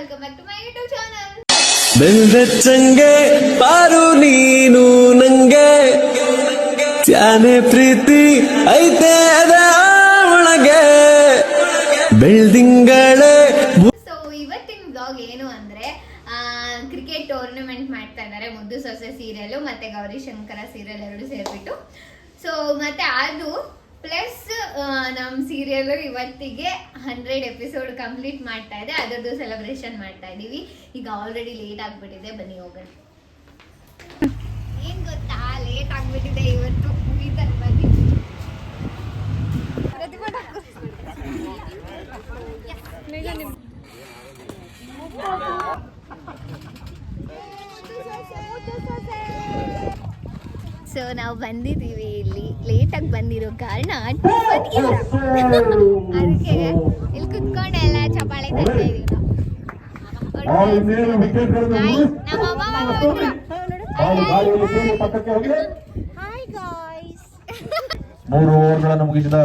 Welcome back to my YouTube channel. ಬೆಲ್ದಚ್ಚಂಗೆ ಪಾರು ನೀನು ನಂಗೆ ತ್ಯಾನೆ ಪ್ರೀತಿ ಐತೆ ಅದ ಒಳಗೆ ಬೆಳ್ದಿಂಗಳೇ. ಸೊ ಇವತ್ತಿನ ಬ್ಲಾಗ್ ಏನು ಅಂದ್ರೆ ಕ್ರಿಕೆಟ್ ಟೂರ್ನಮೆಂಟ್ ಮಾಡ್ತಾ ಇದ್ದಾರೆ ಮುದ್ದು ಸೊಸೆ ಸೀರಿಯಲ್ ಮತ್ತೆ ಗೌರಿ ಶಂಕರ ಸೀರಿಯಲ್ ಎರಡು ಸೇರ್ಬಿಟ್ಟು. ಸೊ ಮತ್ತೆ ಅದು ಪ್ಲಸ್ ನಮ್ಮ ಸೀರಿಯಲ್ ಇವತ್ತಿಗೆ 100 ಎಪಿಸೋಡ್ ಕಂಪ್ಲೀಟ್ ಮಾಡ್ತಾ ಇದೆ. ಅದರದ್ದು ಸೆಲೆಬ್ರೇಷನ್ ಮಾಡ್ತಾ ಇದೀವಿ. ಈಗ ಆಲ್ರೆಡಿ ಲೇಟ್ ಆಗ್ಬಿಟ್ಟಿದೆ, ಬನ್ನಿ ಹೋಗೋಣ. ಏನ್ ಗೊತ್ತಾ, ಲೇಟ್ ಆಗ್ಬಿಟ್ಟಿದೆ ಇವತ್ತು ಮುಗಿತಾರೆ ಬನ್ನಿ. ಸೊ ನಾವು ಬಂದಿದ್ದೀವಿ, ಇಲ್ಲಿ ಲೇಟಾಗಿ ಬಂದಿರೋ ಕಾರಣ ಅದಕ್ಕೆ ಇಲ್ಲಿ ಕುತ್ಕೊಂಡು ಎಲ್ಲ ಚಪಾಳೆ ತರ್ತಾ ಇದೀವಿ ಮೂರು ಓವರ್ಗಳನ್ನು ಮುಗಿಸಿದ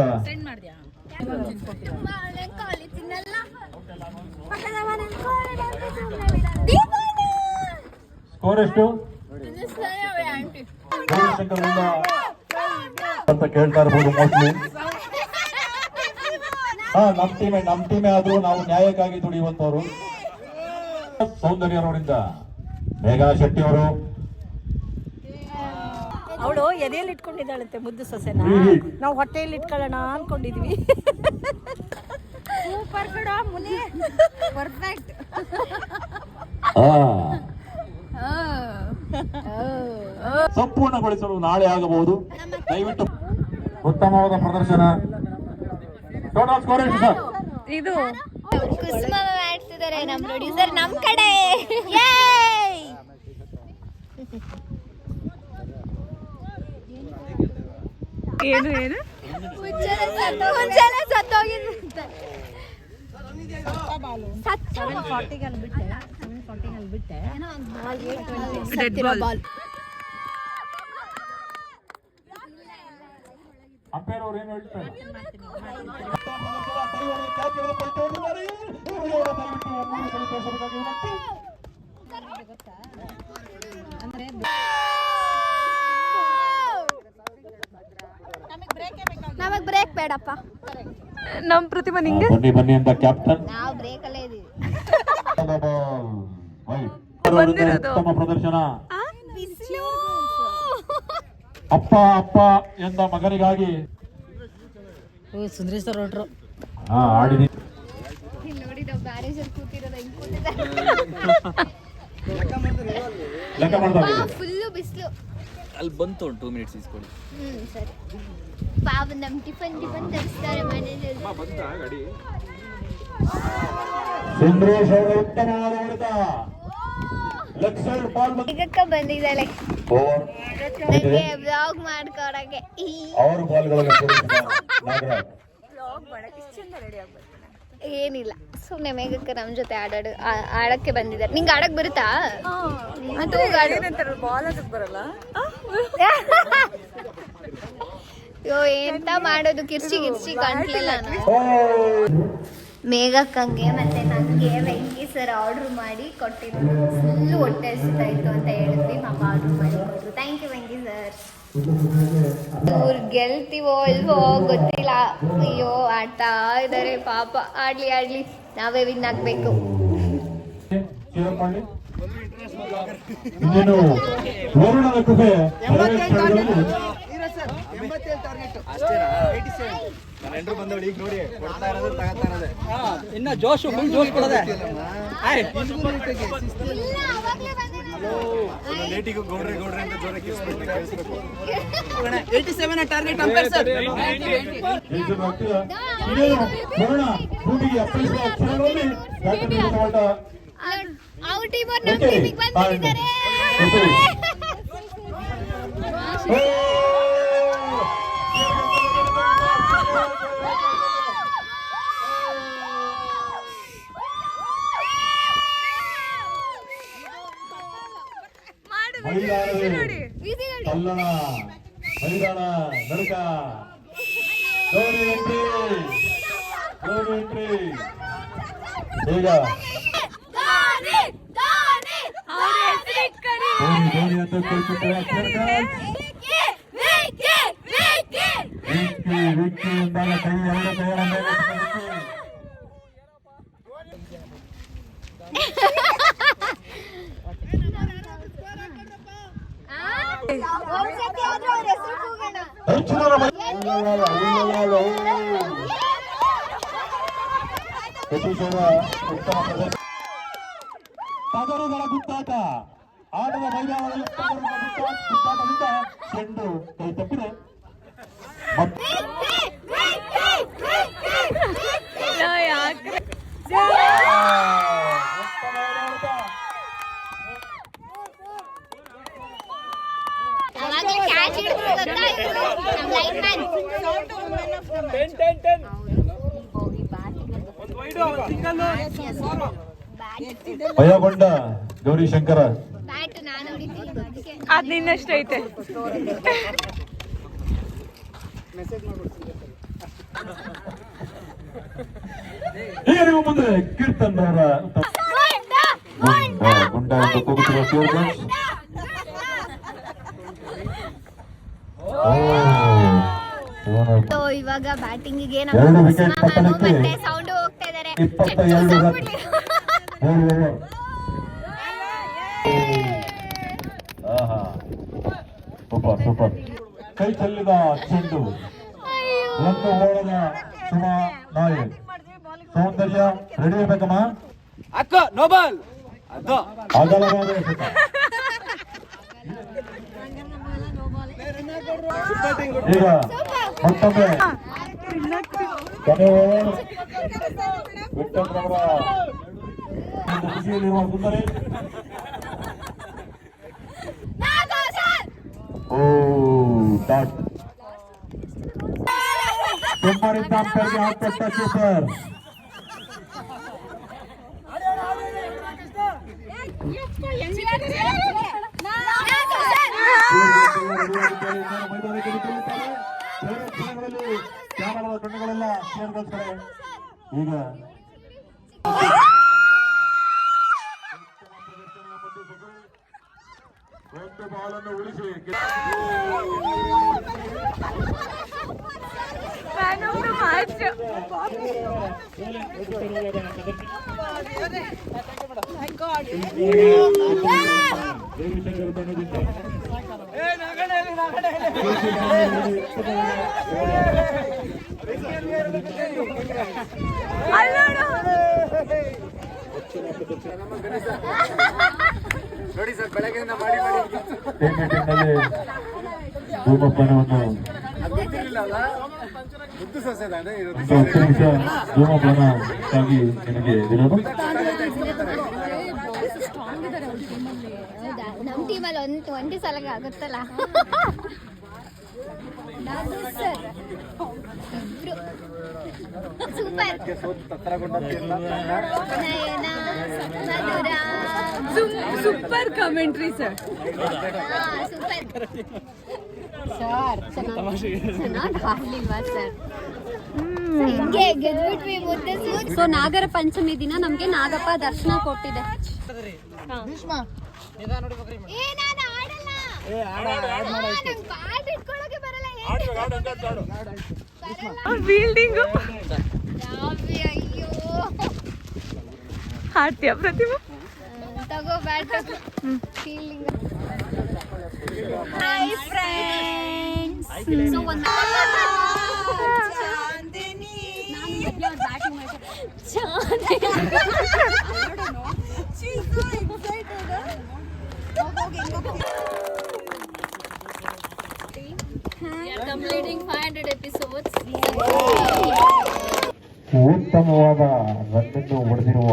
ಸ್ಕೋರ್ ಎಷ್ಟು ಅಂತ ಕೇಳ್ತಾ ಇರ್ಬೋದು ಮೋಸ್ಟ್ಲಿ. ನಮ್ ಟೀಮೇ ಆದ್ರೂ ನಾವು ನ್ಯಾಯಕ್ಕಾಗಿ ದುಡಿಯುವಂತವ್ರು. ಸೌಂದರ್ಯ ಅವರಿಂದ ಮೇಘಾ ಶೆಟ್ಟಿ ಅವರು. ಅವಳು ಎದೆಯಲ್ಲಿ ಇಟ್ಕೊಂಡಿದ್ದಾಳಂತೆ ಮುದ್ದು ಸೊಸೆನ, ನಾವು ಹೊಟ್ಟೆಯಲ್ಲಿ ಇಟ್ಕೊಳ್ಳೋಣ ಅನ್ಕೊಂಡಿದ್ವಿ. ಸೂಪರ್ ಕಡ ಮುನಿ, ಪರ್ಫೆಕ್ಟ್. ಸಂಪೂರ್ಣಗೊಳಿಸಲು ನಾಳೆ ಆಗಬಹುದು. ದಯವಿಟ್ಟು ಉತ್ತಮವಾದ ಪ್ರದರ್ಶನ. ಟೋಟಲ್ ಸ್ಕೋರ್ ಎಷ್ಟು ಸರ್? ಇದು ಕುಸುಮ ಮಾಡ್ತಿದ್ದಾರೆ ನಮ್ಮ ಪ್ರೊಡ್ಯೂಸರ್ ನಮ್ಮ ಕಡೆ. ಏನು ಏನು ಮುಂಚೆನೆ ಸತ್ತೋಗಿದ್ದಂತೆ. 740 ಬಿಟ್ಟೆ ಅಂಪೈರ್ ಅವ್ರು ಏನು ಹೇಳ್ತಾರೆ? ನಮಗ್ ಬ್ರೇಕ್ ಬೇಡಪ್ಪ, ನಮ್ ಪ್ರತಿಭಾ ನಿಂಗೆ ಬನ್ನಿ ಅಂತ ಕ್ಯಾಪ್ಟನ್. ನಾವು ಬ್ರೇಕ್ ಅಲ್ಲೇ ಇದೀವಿ. ಉತ್ತಮ ಪ್ರದರ್ಶನ. ಅಪ್ಪ ಅಪ್ಪ ಎಂದ ಮಗನಿಗಾಗಿ ಸುಂದರೇಶ್ ಸರ್ ಹೊರಟ್ರು. ಆಡಿದಿ ಇಲ್ಲಿ ನೋಡಿ ನಾವು ಬ್ಯಾರೇಜಲ್ಲಿ ಕೂತಿರೋದು ಹೆಂಗ್ ಕೂತಿದ್ದಾರೆ. ಲೆಕ್ಕ ಮಾಡ್ತಾ ಫುಲ್ಲು ಬಿಸಿಲು. ಅಲ್ಲಿ ಬಂತು 2 ಮಿನಿಟ್ಸ್ ಇಸ್ಕೊಳ್ಳಿ. ಸರಿ. ಪಾಪ ನಮ್ ಟಿಫನ್ ತರಿಸ್ತಾರೆ ಮನೆಯಲ್ಲಿ. ಸುಂದರೇಶ್ ಅವರ ಉತ್ತಮವಾದ ಹೊಡೆತ. ಲೆಗ್ ಸೈಡ್ ಬಾಲ್ ಈಗಕ್ಕ ಬಂದಿದ್ದಾಳೆ ನನಗೆ ಬ್ಲಾಗ್ ಮಾಡ್ಕೊಡಕ್ಕೆ. ಅವ್ರ ಬಾಲ್ಗಳನ್ನು ಏನಿಲ್ಲ, ಸುಮ್ಮನೆ ಮೇಘಕ್ಕೆ ನಮ್ಮ ಜೊತೆ ಆಡಕ್ಕೆ ಬಂದಿದ್ದಾರೆ. ನಿಂಗೆ ಆಡಕ್ ಬರುತ್ತಾ? ಬರಲ್ಲ. ಅಯ್ಯೋ ಎಂತ ಮಾಡೋದು, ಕಿರ್ಚಿ ಕಾಣ್ಲಿಲ್ಲ. ಮೇಘಕ್ಕಂಗೆ ಮತ್ತೆ ನನಗೆ ವೆಂಕಿ ಸರ್ ಆರ್ಡ್ರ್ ಮಾಡಿ ಕೊಟ್ಟಿದ್ರು. ಫುಲ್ಲು ಹೊಟ್ಟೆ ಹಸಿತಾ ಇತ್ತು ಅಂತ ಹೇಳಿದ್ವಿ, ಪಾಪ ಆರ್ಡ್ರ್ ಮಾಡಿ ಕೊಟ್ಟರು. Thank you Venki sir. ಇವ್ರು ಗೆಲ್ತೀವೋ ಇಲ್ವೋ ಗೊತ್ತಿಲ್ಲ. ಅಯ್ಯೋ ಆಡ್ತಾ ಇದ್ದಾರೆ ಪಾಪ. ಆಡ್ಲಿ ನಾವೇ ವಿನ್ ಆಗ್ಬೇಕು. ಇನ್ನ ಜೋಶ್ ಕೊಡದೆ. Target umpire sir. ಔಟ್ ಇವರ್ ನಮ್ಮ ಟೀಮಿಗೆ ಬಂದಿದ್ದಾರೆ. ಮೈದಾನ ನಡುಕ ಧೋನಿ ಎಂಟ್ರಿ ಈಗ ಧೋನಿ ಅಂತ ಕೊಡ್ತಿದ್ದಾರೆ. ವಿಕ್ಕಿ ಎಂದಾಗ ಕೈ ಎರಡು ಕೈಗಳ ಮೇಲೆ ಎತ್ತುಕೊಂಡು ಹೆಚ್ಚಿನ ಉತ್ತಮ ಪ್ರದರ್ಶನ. ಟಗರುಗಳ ಗುದ್ದಾಟ ಆಟದ ಮೈದಾನದಲ್ಲಿ ಟಗರುಗಳ ಗುದ್ದಾಟದಿಂದ ಚೆಂಡು ಕೈ ತಪ್ಪಿದೆ. ಭಯಗೊಂಡ ಗೌರಿಶಂಕರ ಅದ್ ನಿನ್ನಷ್ಟೈತೆ. ಈಗ ನೀವು ಮುಂದೆ ಕೀರ್ತನ್ ಅವರ ಗುಂಡ ಎಂದು ಕೂಗುತ್ತಿರುವ ಸ್ಟೂಡೆಂಟ್ಸ್. ಇವಾಗ ಬ್ಯಾಟಿಂಗಿಗೆ ಎರಡು ವಿಕೆಟ್ ಪತನಕ್ಕೆ ಮತ್ತೆ ಸೌಂಡ್ ಹೋಗ್ತಾ ಇದಾರೆ. 22 ರನ್. Super super. ಕೈ ಚೆಲ್ಲಿದ ಚೆಂಡು ಒಂದು ಓಳದ ಶುಭ ನಾಯಕ್. ಸೌಂದರ್ಯ ರೆಡಿ ಇರ್ಬೇಕಮ್ಮ. ಅಕ್ಕ ನೋಬಲ್ ಅದು ಅಗಲವಾದ ಎಸೆತ. ಈಗ ಮತ್ತೊಮ್ಮೆ ಕೊನೆ ಓವರ್ ವಿಠಲ್ ರವರ ಖುಷಿಯಲ್ಲಿರುವ ಸುಂದರಿ. ಓ ಡಾಟ್ ಕೆಂಪರಿಂದ ಅಂಪೈರ್ಗೆ ಹಾಕ್ಕೊಟ್ಟ ಕೀಪರ್. ಕ್ಯಾಮರಾದ ಕಣ್ಣುಗಳೆಲ್ಲ ಸೇರ್ಕೊಳ್ತಾರೆ. ಈಗ ಒಂದು ಬಾಲನ್ನು ಉಳಿಸಿ ನೋಡಿ ಸರ್ ಬೆಳಗ್ಗೆಯಿಂದ ಮಾಡಿ ಧೂಮಪಾನವನ್ನು ಧೂಮಪಾನಕ್ಕಾಗಿ ನಿಮಗೆ ವಿರೋಧ. ನಮ್ ಟೀಮಲ್ಲಿ ಒಂಟಿ ಸಲ ಆಗುತ್ತಲ್ಲ. Super commentary sir. ಹಿಂಗೆ ಗೆದ್ಬಿಟ್ವಿ ಮುದ್ದೆ. ಸೊ ನಾಗರ ಪಂಚಮಿ ದಿನ ನಮ್ಗೆ ನಾಗಪ್ಪ ದರ್ಶನ ಕೊಟ್ಟಿದೆ. ಏ ನಾನು ಆಡಲ್ಲ. ನಂಗೆ ಬ್ಯಾಟ್ ಇಟ್ಕೊಳ್ಳೋಕೆ ಬರಲ್ಲ. ಫೀಲ್ಡಿಂಗು ರಾವ್ಯ, ಅಯ್ಯೋ ಹಾಡ್ತೀಯ ಪ್ರತಿಭಾ? ತಗೋ bat. Fielding. Hi friends. So ಒಂದು ಬ್ಯಾಟಿಂಗ್ completing 500 episodes. ಉತ್ತಮವಾದ ರನ್ನನ್ನು ಹೊಡೆದಿರುವ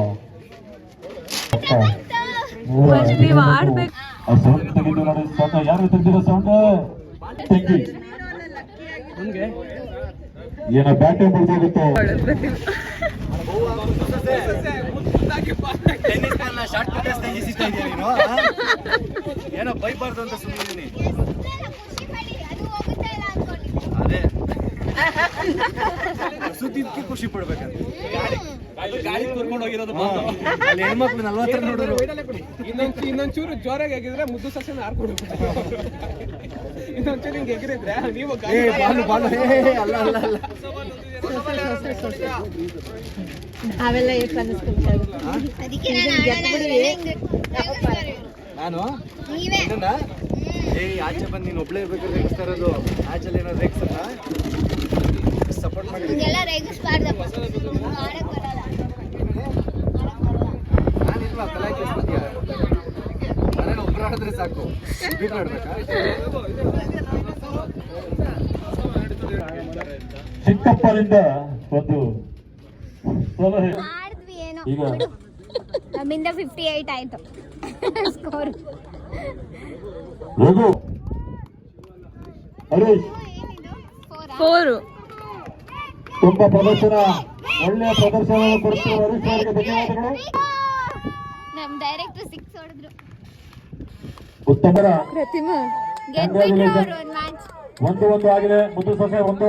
ನೀವು ಆಡ್ಬೇಕು. ಆ ಸೌಂಡ್ ತೆಗೆದು ನೋಡಿ. ಸೌಂಡ್ ಯಾರು ತೆಗೆದಿರೋ ಸೌಂಡ್ ತೆಗಿ. ಏನೋ ಬ್ಯಾಟಿಂಗ್ ಬಿಡ್ಬೋದಿತ್ತು. ಏನೋ ಬೈಬಾರ್ದು ಅಂತ ಸುಮ್ಮನೆ ಅದೇ ಸುದ್ದಿ ಖುಷಿ ಪಡ್ಬೇಕಂತ. ಗಾಡಿ ಕರ್ಕೊಂಡು ಹೋಗಿರೋದು ಅಲ್ಲಿ ಹೆಣ್ಮಕ್ಳು 40 ನೋಡಿದ್ರು. ಇನ್ನೊಂಚೂರು ಜೋರಾಗಿ ಆಗಿದ್ರೆ ಮುದ್ದು ಸಸ್ಯನ ಹಾರ್ಕೊಂಡು ಇನ್ನೊಂಚೂರು ಹಿಂಗೆ ಎಗಿರಿದ್ರೆ ನೀವು ಅಲ್ಲ ಅವೆಲ್ಲ ಎಷ್ಟು ಅನ್ನಿಸ್ಕೊಂತಾರೆ ಅದಕ್ಕೆ ನಾನು ನೀವೇ ಆಚೆ ಬಂದು ನೀನು ಒಬ್ಳೇ ಇರ್ಬೇಕಾದ್ರೆ ರೇಗಿಸ್ತಾ ಇರೋದು. ಆಚೆಲ್ಲಿ ಏನಾದ್ರು ರೇಗಿಸಲ್ಲ, ಸಪೋರ್ಟ್ ಮಾಡಿ. ಹಿಂಗೆಲ್ಲ ರೇಗಿಸ್ಬಾರ್ದಪ್ಪ, ಮಾಡಕ್ ಬರಲ್ಲ. ನಾನಿಲ್ವಾ ಕಲಾಯಿಸ್ತೀಯ? ಮನೇಲಿ ಒಬ್ರು ಆಡಿದ್ರೆ ಸಾಕು, ಬೀಟ್ ಆಡ್ಬೇಕಾ? ಚಿಕ್ಕಪ್ಪನಿಂದ ಒಂದು ಸಲಹೆ. ಮಾಡಿದ್ವಿ ಏನೋ ಈಗ ನಮ್ಮಿಂದ 58 ಆಯ್ತು ಸ್ಕೋರ್. ರಘು, ಹರೀಶ್ ತುಂಬಾ ಪ್ರದರ್ಶನ, ಒಳ್ಳೆಯ ಪ್ರದರ್ಶನ ಕೊಡ್ತಿರುವ ಹರೀಶ್ ಅವರಿಗೆ ಧನ್ಯವಾದಗಳು. ನಮ್ ಡೈರೆಕ್ಟರ್ 6 ಹೊಡೆದ್ರು. ಉತ್ತಮರ ಗೆದ್ಬಿಟ್ರು ಅವ್ರು ಒಂದ್ ಮ್ಯಾಚ್. 1-1 ಆಗಿದೆ. ಮುದ್ದು ಸೊಸೆ 1.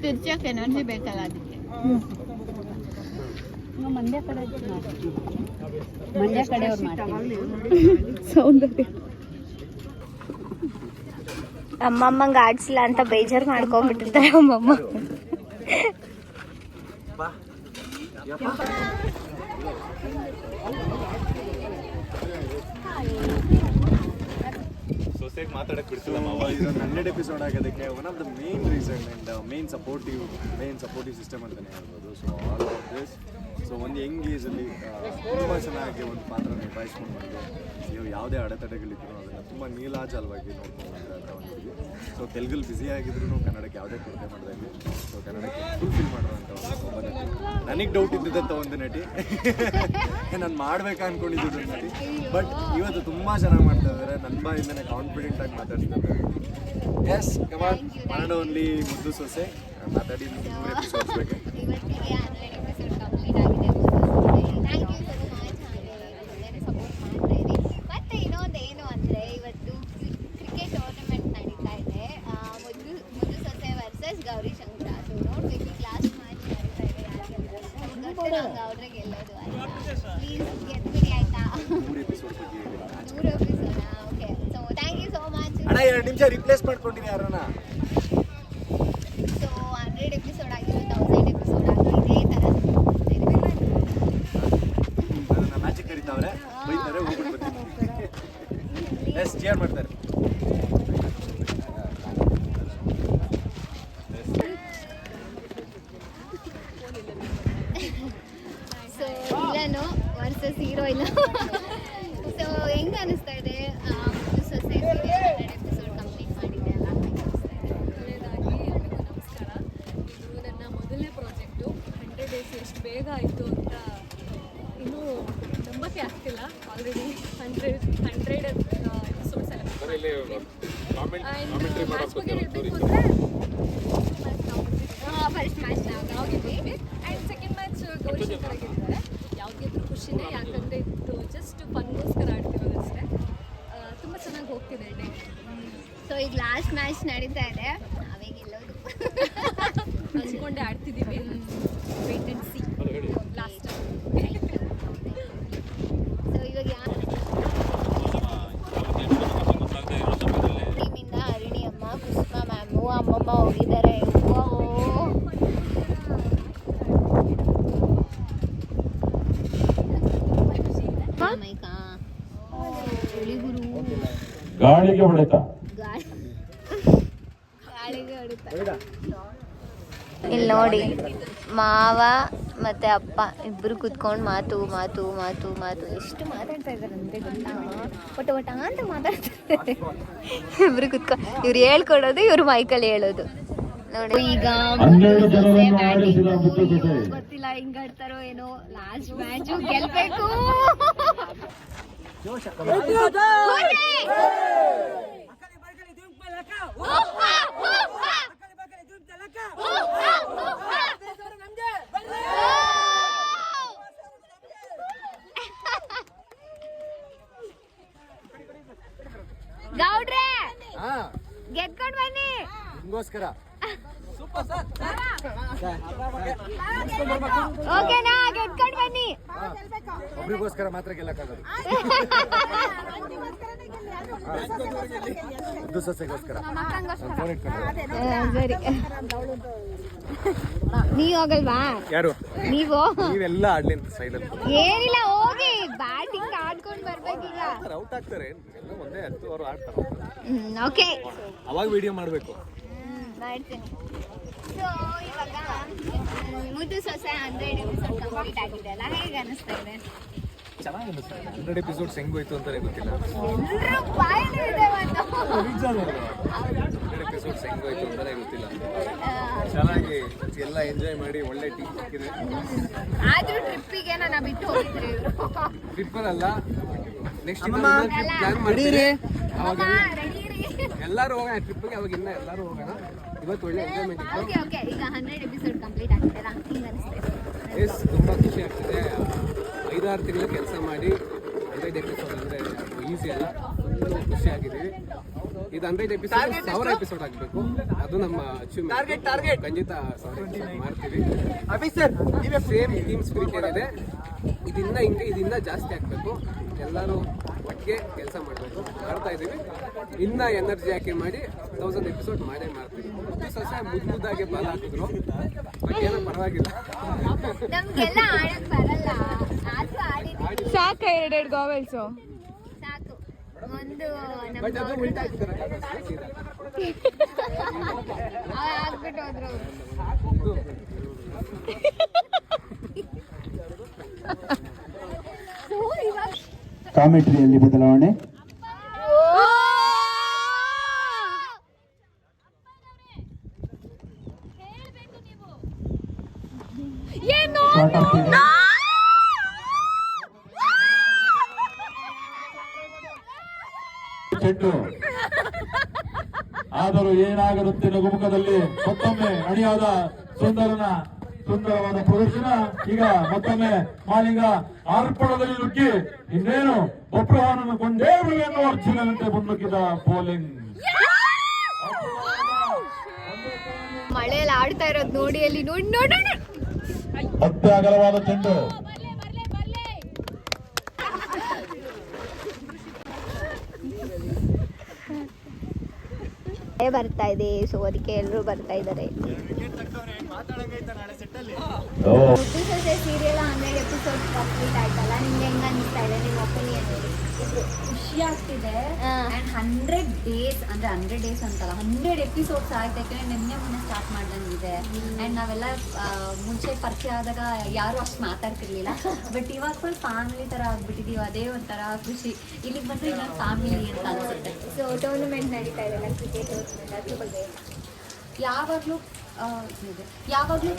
ತಿರ್ಚಕ್ ಎನರ್ಜಿ ಬೇಕಲ್ಲ ಅದಕ್ಕೆ. ಮಂಡ್ಯ ಕಡೆಯವ್ರು ಮಾಡ್ತಾರೆ. ಅಮ್ಮಮ್ಮಂಗೆ ಆಡ್ಸಿಲ್ಲ ಅಂತ ಬೇಜಾರು ಮಾಡ್ಕೊಂಡ್ಬಿಟ್ಟಿರ್ತಾರೆ ಅಮ್ಮಮ್ಮ. ಸೊಸೈಟಿ ಮಾತಾಡಕ್ಕೆ ಬಿಡ್ತಿಲ್ಲ ಮಾವ. ಇದೊಂದು 100 ಎಪಿಸೋಡ್ ಆಗೋದಕ್ಕೆ one of the main reason and main supportive system ಅಂತಲೇ ಹೇಳ್ಬೋದು. So all of this, so ಒಂದು ಯಂಗ್ ಏಜಲ್ಲಿ ತುಂಬ ಚೆನ್ನಾಗಿ ಒಂದು ಪಾತ್ರ ನಿಭಾಯಿಸ್ಕೊಂಡು ಬಂದು ನೀವು ಯಾವುದೇ ಅಡೆತಡೆಗಳಿದ್ರು ಅದನ್ನು ತುಂಬ ನೀಲಾಜಲವಾಗಿ ನೋಡ್ಕೊಂಡು ಬಂದರೆ ಅಂತ ಒಂದಿದೆ. ಸೊ ತೆಲುಗಲ್ಲಿ ಬ್ಯುಸಿ ಆಗಿದ್ರು ಕನ್ನಡಕ್ಕೆ ಯಾವುದೇ ಕೊರತೆ ಮಾಡ್ದಂಗೆ ಸೊ ಕನ್ನಡಕ್ಕೆ ಫುಲ್ಫಿಲ್ ಮಾಡುವಂಥ ಒಂದು ನಟಿ. ನನಗೆ ಡೌಟ್ ಇದ್ದಿದ್ದಂಥ ಒಂದು ನಟಿ ನಾನು ಮಾಡಬೇಕಾ ಅಂದ್ಕೊಂಡಿದ್ದು ನಟಿ. ಬಟ್ ಇವತ್ತು ತುಂಬ ಚೆನ್ನಾಗಿ ಮಾಡ್ತಾ ಇದ್ದಾರೆ. ನನ್ನ ಬಾಯಿಂದನೇ ಕಾನ್ಫಿಡೆಂಟಾಗಿ ಮಾತಾಡ್ತಾ ಇದ್ದಾರೆ. ಎಸ್ ಕಮಾನ್ ಮಾಡೋಣ. ಓನ್ಲಿ ಮುದ್ದು ಸೊಸೆ ಮಾತಾಡಿ 100 ಎಪಿಸೋಡ್ಸ್ ಬಗ್ಗೆ. ಇವತ್ತಿಗೆ 100 ಎಪಿಸೋಡ್ ಕಂಪ್ಲೀಟ್ ಆಗಿದೆ. Thank you so much. ಹಾಗೆ ಸಪೋರ್ಟ್ ಮಾಡ್ತಾ ಇರಿ. ಮತ್ತೆ ಇನ್ನೊಂದು ಏನು ಅಂದರೆ ಇವತ್ತು ಕ್ರಿಕೆಟ್ ಟೂರ್ನಮೆಂಟ್ ನಡೀತಾ ಇದೆ. ಮುದ್ದು ಸೊಸೆ ವರ್ಸಸ್ ಗೌರಿ ಶಂಕರ. ಸೊ ನೋಡ್ಬೇಕು, ಲಾಸ್ಟ್ ಮ್ಯಾಚ್ ನಡೀತಾ ಇದೆ. ಅವ್ರಿಗೆ ಗೆಲ್ಲೋದು ಆಯ್ತಾ? ಪ್ಲೀಸ್ ಗೆದ್ಬಿಡಿ ಆಯ್ತಾ? 100 ಎಪಿಸೋಡ್ ಬಗ್ಗೆ ಹೇಳಿ. 100 episode. Okay, so thank you so much. ಅಣ್ಣ 2 ನಿಮಿಷ ರಿಪ್ಲೇಸ್ ಮಾಡ್ಕೊಂಡಿನಿ ಯಾರನ್ನ. ಸೊ 100 ಎಪಿಸೋಡ್ ಆಗಿರೋ 1000 ಎಪಿಸೋಡ್ ಆಗಿ ಇದೇ ಥರ ನನ್ನ ಮ್ಯಾಚಿಗೆ ಕರೀತಾವ್ರೆ, ಬೈತಾರೆ, ಹೋಗ್ಬಿಟ್ಟು ಬರ್ತೀನಿ. ಎಸ್ ಚೇರ್ ಮಾಡ್ತಾರೆ. So ವಿಲನು versus heroine. ಸೊ ಹೆಂಗೆ ಅನಿಸ್ತಾ ಇದೆ ಸೊಸೈಟಿ 100 ಎಪಿಸೋಡ್ ಕಂಪ್ಲೀಟ್ ಮಾಡಿದೆ ಅಲ್ಲ? ಒಳ್ಳೆಯದಾಗಿ ಎಲ್ರಿಗೂ ನಮಸ್ಕಾರ. ಇದು ನನ್ನ ಮೊದಲನೇ ಪ್ರಾಜೆಕ್ಟು. 100 ಡೇಸ್ ಎಷ್ಟು ಬೇಗ ಆಯಿತು ಅಂತ ಇನ್ನೂ ನಂಬಕ್ಕೆ ಆಗ್ತಿಲ್ಲ. ಆಲ್ರೆಡಿ 100 ಎಪಿಸೋಡ್ಸ್ ಎಲ್ಲ ಮ್ಯಾಚ್ ಬಗ್ಗೆ ಹೇಳಬೇಕು ಅಂದರೆ ಫಸ್ಟ್ ಮ್ಯಾಚ್ ನಾವು ಗೆದ್ದಿದ್ವಿ. And second match Gauri Shankar ಗೆದ್ದಿದ್ದಾರೆ. ಯಾವ್ದು ಗೆದ್ದರೂ ಖುಷಿನೇ, ಯಾಕಂದರೆ ಇದು ಜಸ್ಟ್ ಫನ್ಗೋಸ್ಕರ ಆಡ್ತಿರೋದಷ್ಟೇ. ತುಂಬ ಚೆನ್ನಾಗಿ ಹೋಗ್ತಿದೆ ಡೇ. ಸೊ ಈಗ ಲಾಸ್ಟ್ ಮ್ಯಾಚ್ ನಡೀತಾ ಇದೆ, ನಾವೇ ಗೆಲ್ಲೋದು ಹಂಚ್ಕೊಂಡೆ ಆಡ್ತಿದ್ದೀವಿ. Wait and see last. So ಇವಾಗ ಟೀಮಿಂದ ಹರಿಣಿ ಅಮ್ಮ, ಕುಸುಮಾ ಮ್ಯಾಮು, ಅಮ್ಮಮ್ಮ ಹೋಗಿದ್ದಾರೆ. ಗಾಳಿಗೆ ಹೊಡೆತ. ಇಲ್ಲಿ ನೋಡಿ, ಮಾವ ಮತ್ತೆ ಅಪ್ಪ ಇಬ್ಬರು ಕುತ್ಕೊಂಡು ಮಾತು ಮಾತು ಮಾತು ಮಾತು ಎಷ್ಟು ಮಾತಾಡ್ತಾ ಇದ್ದಾರೆ ಅಂದ್ರೆ ಗೊತ್ತಾ? ಒಟ ಅಂತ ಮಾತಾಡ್ತಾರೆ ಇಬ್ರು ಕುತ್ಕೊಂಡು. ಇವ್ರು ಹೇಳ್ಕೊಡೋದು, ಇವ್ರು ಮೈಕಲ್ಲಿ ಹೇಳೋದು. ನೋಡಿ ಈಗ ಗೊತ್ತಿಲ್ಲ ಹಿಂಗ್ ಆಡ್ತಾರೋ ಏನೋ. ಲಾಸ್ಟ್ ಮ್ಯಾಚು ಗೆಲ್ಬೇಕು. ಗೌಡ್ರೆ ಗೆದ್ಕೊಂಡು ಬನ್ನಿ. ನಿಮಗೋಸ್ಕರ ಓಕೆನಾ ಗೆದ್ಕೊಂಡು ಬನ್ನಿ. ಒಬ್ರಿಗೋಸ್ಕರ ಮಾತ್ರ ಗೆಲ್ಲಕ್ಕಾಗೋದು. ಮುದ್ದು ಸೊಸೆಗೋಸ್ಕರ ಸರಿ ನೀವ್ ಹೋಗಲ್ವಾ? ಯಾರು ನೀವು ನೀವೆಲ್ಲ ಆಡ್ಲಿ ಅಂತ ಸೈಡಲ್ಲಿ ಏನಿಲ್ಲ ಹೋಗಿ ಬ್ಯಾಟಿಂಗ್ ಆಡ್ಕೊಂಡ್ ಬರ್ಬೇಕೀಗ. ಔಟ್ ಆಗ್ತಾರೆ ಎಲ್ಲ ಒಂದೇ ಹತ್ತು ಅವರು ಆಡ್ತಾರೆ. ಓಕೆ ಅವಾಗ ವಿಡಿಯೋ ಮಾಡಬೇಕು. ಮಾಡ್ತೀನಿ. ಸೊ ಇವಾಗ ಮುದ್ದು ಸೊಸೆ 100 ಎಪಿಸೋಡ್ ಕಂಪ್ಲೀಟ್ ಆಗಿದೆ ಅಲ್ಲ, ಹೇಗೆ ಅನಿಸ್ತಾ ಇದೆ? ಚೆನ್ನಾಗಿ ಅನಿಸ್ತಾ ಇದೆ. 100 ಎಪಿಸೋಡ್ಸ್ ಹೆಂಗೋಯ್ತು ಅಂತಾನೆ ಗೊತ್ತಿಲ್ಲ. ಎಲ್ರೂ ಬಾಯಲ್ಲಿ ಇದೆ ಒಂದು. 100 ಎಪಿಸೋಡ್ಸ್ ಹೆಂಗೋಯ್ತು ಅಂತಾನೆ ಗೊತ್ತಿಲ್ಲ. ಚೆನ್ನಾಗಿ ಎಲ್ಲ ಎಂಜಾಯ್ ಮಾಡಿ ಒಳ್ಳೆ ಟೀಮ್ ಸಿಕ್ಕಿದೆ. ಆದ್ರೂ ಟ್ರಿಪ್ಪಿಗೆ ನನ್ನ ಬಿಟ್ಟು ಹೋಗಿದ್ರಿ ಇವರು. ಟ್ರಿಪ್ಪಲ್ಲ ನೆಕ್ಸ್ಟ್ ಪ್ಲಾನ್ ಮಾಡಿರಿ. ಅವಾಗ ಎಲ್ಲರೂ ಹೋಗೋಣ ಟ್ರಿಪ್ಪಿಗೆ. ಅವಾಗ ಇನ್ನ ಎಲ್ಲರೂ ಹೋಗೋಣ. ಇವತ್ತು ಒಳ್ಳೆ ಎಂಜಾಯ್ಮೆಂಟ್ ಇತ್ತು. ಓಕೆ ಓಕೆ ಈಗ 100 ಎಪಿಸೋಡ್ ಕಂಪ್ಲೀಟ್ ಆಗಿದೆಲ್ಲ, ಹಿಂಗೆ ಅನಿಸ್ತಾ ಇದೆ? ಎಸ್ ತುಂಬ ಖುಷಿ ಆಗ್ತಿದೆ. 5-6 ತಿಂಗಳು ಕೆಲಸ ಮಾಡಿ 100 ಎಪಿಸೋಡ್ ಅಂದರೆ ಈಸಿ ಅಲ್ಲ. ಫುಲ್ಲು ಖುಷಿ ಆಗಿದ್ದೀವಿ. ಇದು 100 ಎಪಿಸೋಡ್ 1000 ಎಪಿಸೋಡ್ ಆಗಬೇಕು. ಅದು ನಮ್ಮ ಅಚೀವ್ಮೆಂಟ್. ಖಂಡಿತ ಮಾಡ್ತೀವಿ. ಸೇಮ್ ಟೀಮ್ ಸ್ಪಿರಿಟ್ ಏನಿದೆ ಇದನ್ನ ಜಾಸ್ತಿ ಆಗಬೇಕು. ಎಲ್ಲರೂ ಒಟ್ಟಿಗೆ ಕೆಲಸ ಮಾಡಬೇಕು. ಮಾಡ್ತಾ ಇದ್ದೀವಿ. ಇನ್ನ ಎನರ್ಜಿ ಹಾಕಿ ಮಾಡಿ 1000 ಎಪಿಸೋಡ್ ಮಾಡೇ ಮಾಡ್ತೀವಿ. ಸೊಸೆ ಮುದ್ದಾಗೆ ಬಾಲ್ ಹಾಕಿದ್ರು, ಬಟ್ ಏನೋ ಪರವಾಗಿಲ್ಲ. ನಮ್ಗೆಲ್ಲ ಆಡಕ್ ಬರಲ್ಲ, ಆದ್ರೂ ಆಡಿದ್ವಿ. ಸಾಕ 2 ಗಾವೆಲ್ಸು ಸಾಕು. ಒಂದು ಬಟ್ ಅದು ಉಲ್ಟಾ ಹಾಕಿದ್ದಾರೆ. ಆಗ್ಬಿಟ್ಟು ಹೋದ್ರು. ಕಾಮೆಂಟ್ರಿಯಲ್ಲಿ ಬದಲಾವಣೆ. ಚೆಂಡು ಆದರೂ ಏನಾಗಿರುತ್ತೆ ನಗುಮುಖದಲ್ಲಿ ಮತ್ತೊಮ್ಮೆ ಅಣಿಯಾದ ಸುಂದರವಾದ ಪ್ರದರ್ಶನ. ಈಗ ಮತ್ತೊಮ್ಮೆ ಮಾಲಿಂಗ ಅರ್ಪಣದಲ್ಲಿ ನುಗ್ಗಿ ಇನ್ನೇನು ಬೊಬ್ರವಾನನ್ನು ಕೊಂಡೇ ಎನ್ನುವ ಅರ್ಜುನಂತೆ ಮುನ್ನುಗ್ಗಿದ ಬೌಲಿಂಗ್. ಮಳೆಯಲ್ಲಿ ಆಡ್ತಾ ಇರೋದು ನೋಡಿ, ಅಲ್ಲಿ ನೋಡೋಣ. ಮತ್ತೆ ಅಗಲವಾದ ಚೆಂಡು. ಬರ್ತಾ ಇದೆ, ಸೊ ಅದಕ್ಕೆ ಎಲ್ಲರೂ ಬರ್ತಾ ಇದ್ದಾರೆ. ಮುದ್ದು ಸೊಸೆ ಸೀರಿಯಲ್ 100 ಎಪಿಸೋಡ್ ಕಂಪ್ಲೀಟ್ ಆಯ್ತಲ್ಲ, ನಿಮ್ಗೆ ಹೆಂಗ ಅನಿಸ್ತಾ ಇದೆ? ನಿಮ್ಮ ಒಪಿನಿಯನ್ ಹೇಳಿ. ಖುಷಿ ಆಗ್ತಿದೆ. ಆ್ಯಂಡ್ 100 ಡೇಸ್ ಅಂದರೆ 100 ಡೇಸ್ ಅಂತಲ್ಲ, 100 ಎಪಿಸೋಡ್ಸ್ ಆಯ್ತು. ಯಾಕಂದರೆ ನಿನ್ನೆ ಮೊನ್ನೆ ಸ್ಟಾರ್ಟ್ ಮಾಡ್ದಂಗಿದೆ. ಆ್ಯಂಡ್ ನಾವೆಲ್ಲ ಮುಂಚೆ ಪರಿಚಯ ಆದಾಗ ಯಾರೂ ಅಷ್ಟು ಮಾತಾಡ್ತಿರ್ಲಿಲ್ಲ. ಬಟ್ ಇವಾಗ ಫುಲ್ ಫ್ಯಾಮಿಲಿ ಥರ ಆಗ್ಬಿಟ್ಟಿದ್ದೀವಿ. ಅದೇ ಒಂಥರ ಖುಷಿ. ಇಲ್ಲಿಗೆ ಬಂದರೆ ಇನ್ನೊಂದು ಫ್ಯಾಮಿಲಿ ಅಂತ ಅನಿಸುತ್ತೆ. ಸೊ ಟೂರ್ನಮೆಂಟ್ ನಡೀತಾ ಇದೆಲ್ಲ, ಕ್ರಿಕೆಟ್ ಅದ್ರ ಬಗ್ಗೆ ಯಾವಾಗಲೂ